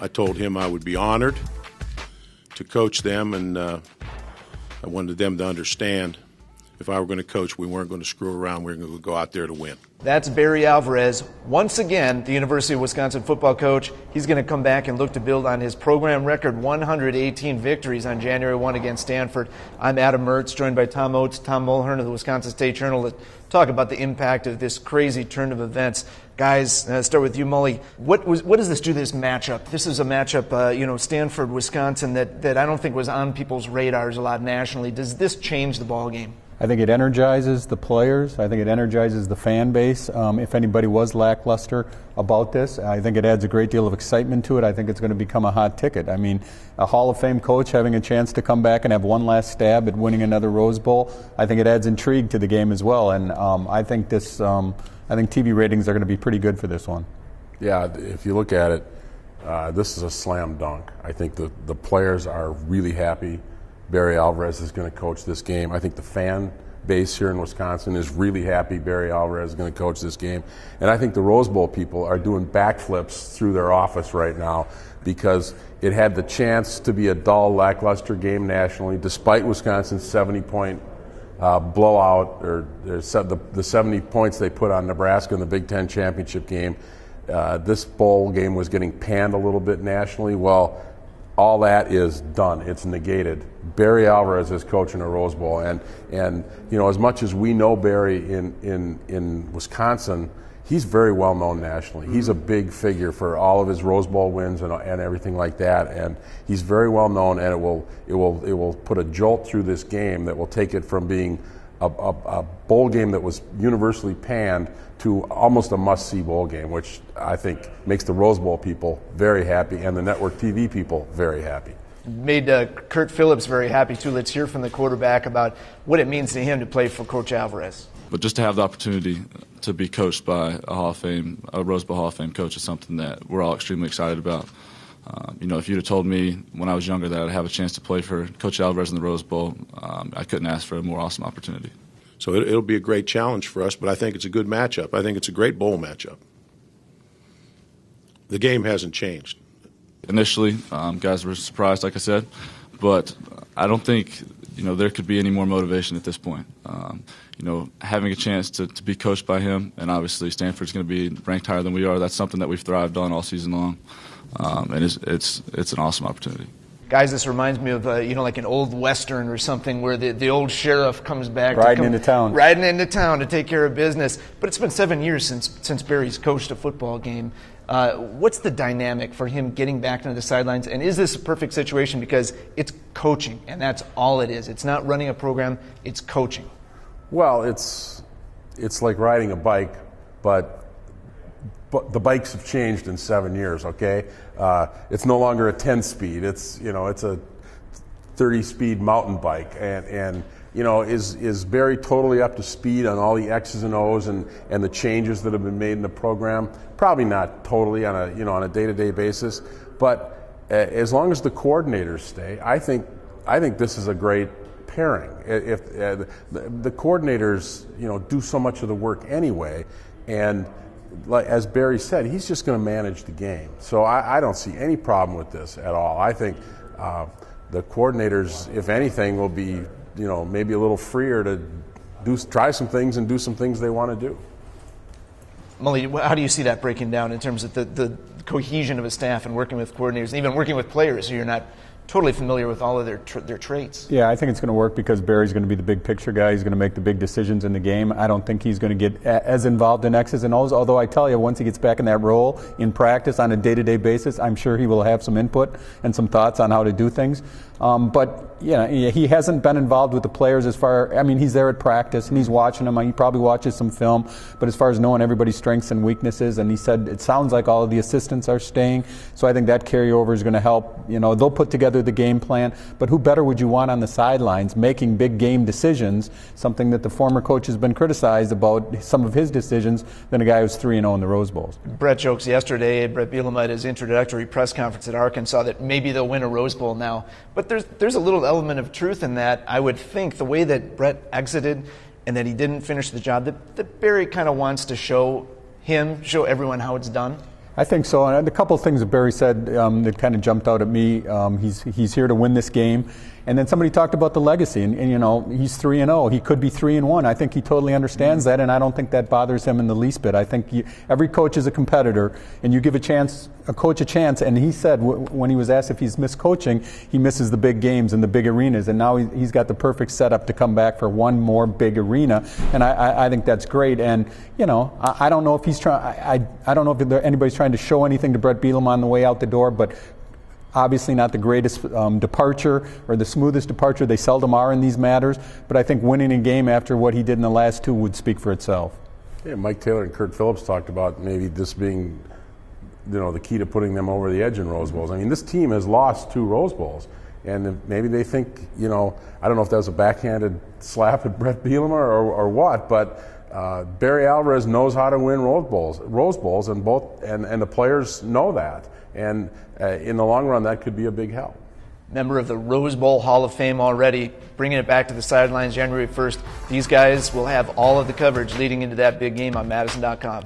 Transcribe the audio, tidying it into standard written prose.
I told him I would be honored to coach them, and I wanted them to understand if I were going to coach, we weren't going to screw around. We were going to go out there to win. That's Barry Alvarez. Once again, the University of Wisconsin football coach. He's going to come back and look to build on his program record, 118 victories on January 1 against Stanford. I'm Adam Mertz, joined by Tom Oates, Tom Mulhern of the Wisconsin State Journal to talk about the impact of this crazy turn of events. Guys, start with you, Mully. What does this do to this matchup? This is a matchup, Stanford, Wisconsin, that I don't think was on people's radars a lot nationally. Does this change the ball game? I think it energizes the players. I think it energizes the fan base. If anybody was lackluster about this, I think it adds a great deal of excitement to it. I think it's going to become a hot ticket. I mean, a Hall of Fame coach having a chance to come back and have one last stab at winning another Rose Bowl, I think it adds intrigue to the game as well. And I think TV ratings are going to be pretty good for this one. Yeah, if you look at it, this is a slam dunk. I think the players are really happy Barry Alvarez is going to coach this game. I think the fan base here in Wisconsin is really happy Barry Alvarez is going to coach this game. And I think the Rose Bowl people are doing backflips through their office right now because it had the chance to be a dull, lackluster game nationally, despite Wisconsin's 70-point blowout, or the 70 points they put on Nebraska in the Big Ten championship game. This bowl game was getting panned a little bit nationally. Well, all that is done. It's negated. Barry Alvarez is coaching a Rose Bowl, and as much as we know Barry in Wisconsin, he's very well known nationally. He's a big figure for all of his Rose Bowl wins and everything like that, and he's very well known. And it will put a jolt through this game that will take it from being a bowl game that was universally panned to almost a must-see bowl game, which I think makes the Rose Bowl people very happy and the network TV people very happy. Made Kurt Phillips very happy, too. Let's hear from the quarterback about what it means to him to play for Coach Alvarez. But just to have the opportunity to be coached by a Rose Bowl Hall of Fame coach is something that we're all extremely excited about. If you'd have told me when I was younger that I'd have a chance to play for Coach Alvarez in the Rose Bowl, I couldn't ask for a more awesome opportunity. So it'll be a great challenge for us, but I think it's a good matchup. I think it's a great bowl matchup. The game hasn't changed. Initially, guys were surprised, like I said, but I don't think there could be any more motivation at this point. Having a chance to be coached by him, and obviously Stanford's going to be ranked higher than we are. That's something that we've thrived on all season long, and it's an awesome opportunity. Guys, this reminds me of like an old Western or something where the old sheriff comes back riding into town to take care of business. But it's been 7 years since Barry's coached a football game. What's the dynamic for him getting back into the sidelines? And is this a perfect situation because it's coaching, and that's all it is? It's not running a program; it's coaching. Well, it's like riding a bike, but the bikes have changed in 7 years. Okay, it's no longer a 10-speed. It's a 30-speed mountain bike, and is Barry totally up to speed on all the X's and O's and the changes that have been made in the program? Probably not totally on a day-to-day basis, but as long as the coordinators stay, I think this is a great pairing. If the coordinators do so much of the work anyway, and as Barry said, he's just going to manage the game. So I don't see any problem with this at all. I think the coordinators, if anything, will be maybe a little freer to try some things and do some things they want to do. Mully, how do you see that breaking down in terms of the cohesion of a staff and working with coordinators and even working with players who you're not totally familiar with all of their traits? Yeah, I think it's going to work because Barry's going to be the big picture guy. He's going to make the big decisions in the game. I don't think he's going to get as involved in X's and O's, although I tell you, once he gets back in that role in practice on a day-to-day basis, I'm sure he will have some input and some thoughts on how to do things. But he hasn't been involved with the players he's there at practice and he's watching them. He probably watches some film, but as far as knowing everybody's strengths and weaknesses, and he said it sounds like all of the assistants are staying, so I think that carryover is going to help. They'll put together the game plan, but who better would you want on the sidelines making big game decisions, something that the former coach has been criticized about some of his decisions, than a guy who's 3-0 in the Rose Bowls. Brett jokes yesterday, Brett Bielema at his introductory press conference at Arkansas, that maybe they'll win a Rose Bowl now. But there's a little element of truth in that. I would think the way that Brett exited and that he didn't finish the job, that Barry kind of wants to show everyone how it's done. I think so. And a couple of things that Barry said that kind of jumped out at me. He's here to win this game. And then somebody talked about the legacy. And you know, he's 3-0. He could be 3-1. I think he totally understands that, and I don't think that bothers him in the least bit. I think every coach is a competitor, and you give a coach a chance. And he said when he was asked if he's missed coaching, he misses the big games and the big arenas. And now he's got the perfect setup to come back for one more big arena. And I think that's great. And you know, I don't know if he's trying. I don't know if anybody's trying to show anything to Brett Bielema on the way out the door, but obviously not the greatest departure or the smoothest departure. They seldom are in these matters, but I think winning a game after what he did in the last two would speak for itself. Yeah, Mike Taylor and Kurt Phillips talked about maybe this being, you know, the key to putting them over the edge in Rose Bowls. I mean, this team has lost 2 Rose Bowls, and maybe they think, you know, I don't know if that was a backhanded slap at Brett Bielema or what, but Barry Alvarez knows how to win Rose Bowls, and the players know that. And in the long run, that could be a big help. Member of the Rose Bowl Hall of Fame already, bringing it back to the sidelines January 1st. These guys will have all of the coverage leading into that big game on madison.com.